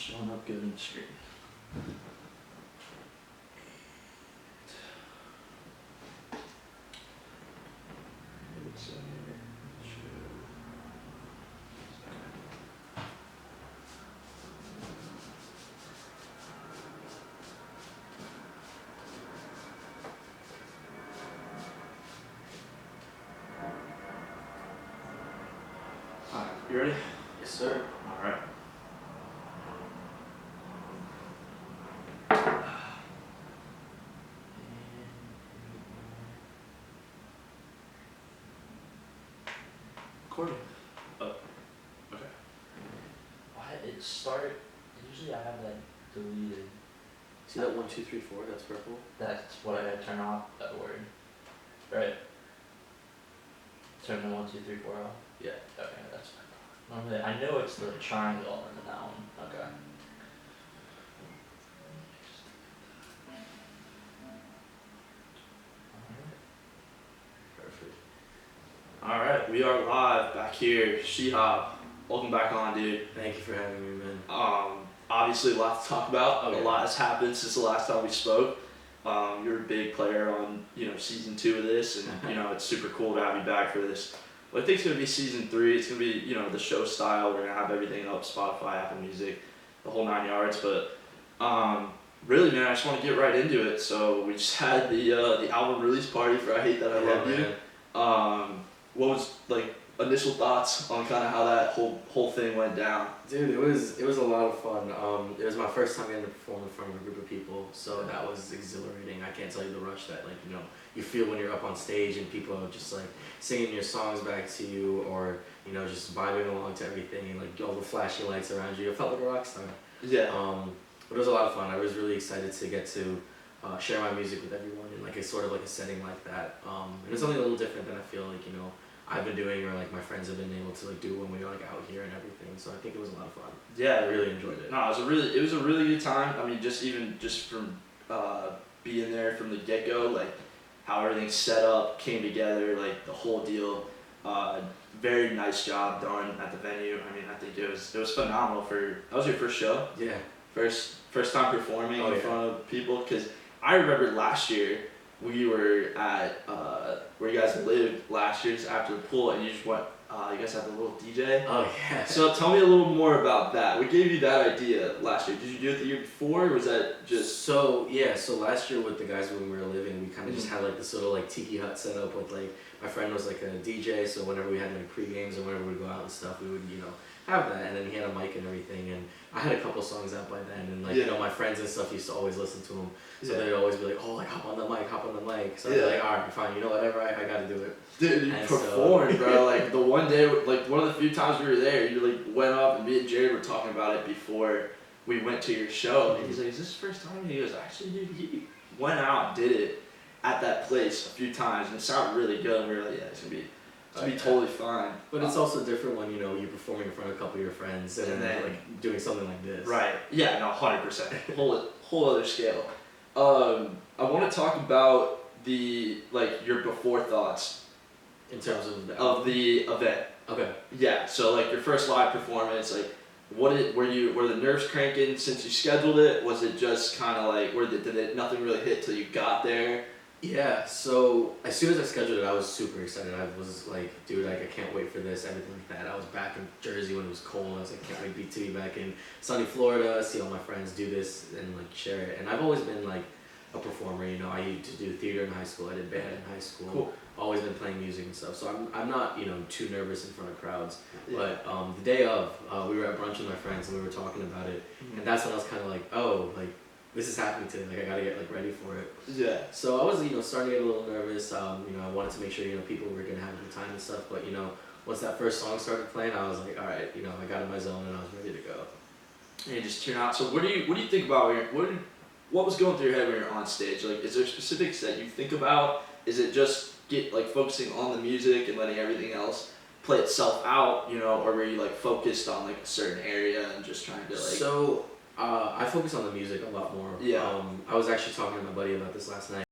showing up good in the screen. Alright, you ready? Yes, sir. Alright. Recording. Oh, okay. Why it started? Usually I have that deleted. See that 1, 2, 3, 4? That's purple. That's what I gotta turn off. That word. Right. Turn the 1, 2, 3, 4 off. Yeah. Okay, that's fine. Normally, I know it's the triangle and then that one. Okay. Perfect. Alright, we are live back here. Shihab, welcome back on, dude. Thank you for having me, man. Obviously a lot to talk about. Okay. A lot has happened since the last time we spoke. You're a big player on, season 2 of this, and it's super cool to have you back for this. Well, I think it's gonna be season 3. It's gonna be, the show style. We're gonna have everything up, Spotify, Apple Music, the whole 9 yards. But really, man, I just want to get right into it. So we just had the album release party for I Hate That I Love You. What was like initial thoughts on kind of how that whole thing went down? Dude, it was a lot of fun. It was my first time getting to perform in front of a group of people, so that was exhilarating. I can't tell you the rush that you feel when you're up on stage and people are just like singing your songs back to you, or just vibing along to everything, and like all the flashing lights around you. I felt like a rock star. Yeah. But it was a lot of fun. I was really excited to get to share my music with everyone in like a sort of like a setting like that. And it's something a little different than I feel like I've been doing, or like my friends have been able to like do when we were like out here and everything. So I think it was a lot of fun. Yeah, I really enjoyed it. No, it was a really good time. I mean, just from being there from the get go, like how everything set up, came together, like the whole deal. Very nice job done at the venue. I mean, I think it was phenomenal. That was your first show. Yeah. First time performing in yeah. front of people, because I remember last year we were at where you guys lived last year, just after the pool, and you just went. You guys had the little DJ. Oh yeah. So tell me a little more about that. What gave you that idea last year? Did you do it the year before, or was that just? So last year with the guys when we were living, we kind of just had like this little like tiki hut set up with like my friend was like a DJ, so whenever we had like pre-games or whenever we'd go out and stuff, we would have that, and then he had a mic and everything, and I had a couple songs out by then, and like my friends and stuff used to always listen to him, so they'd always be like, oh, like hop on the mic, so I'd be like, alright, fine, whatever, I gotta do it. Dude, you performed, bro. Like the one day, like one of the few times we were there, you like went up, and me and Jared were talking about it before we went to your show, and he's like, is this the first time? And he goes, actually, dude, he went out, did it at that place a few times, and it sounded really good, and we were like, yeah, it's gonna be totally fine. But it's also different when you're performing in front of a couple of your friends and then like doing something like this. Right. Yeah. No. 100%. Whole other scale. I want to talk about your before thoughts in terms of the event. Okay. Yeah. So like your first live performance, like were the nerves cranking since you scheduled it? Was it just kind of like nothing really hit till you got there? Yeah, so as soon as I scheduled it, I was super excited. I was like, dude, like I can't wait for this, everything like that. I was back in Jersey when it was cold. I was like, can't wait to be back in sunny Florida, see all my friends do this and like share it. And I've always been like a performer, I used to do theater in high school. I did band in high school. Cool. Always been playing music and stuff. So I'm not, too nervous in front of crowds. Yeah. But the day of, we were at brunch with my friends and we were talking about it. Mm-hmm. And that's when I was kind of like, oh, like this is happening today. Like I gotta get like ready for it. Yeah. So I was, starting to get a little nervous. I wanted to make sure, people were gonna have a good time and stuff. But once that first song started playing, I was like, all right, I got in my zone and I was ready to go. And you just tune out. So what do you think about what was going through your head when you're on stage? Like, is there specifics that you think about? Is it just focusing on the music and letting everything else play itself out? Or were you like focused on like a certain area and just trying to like? So I focus on the music a lot more. Yeah. I was actually talking to my buddy about this last night.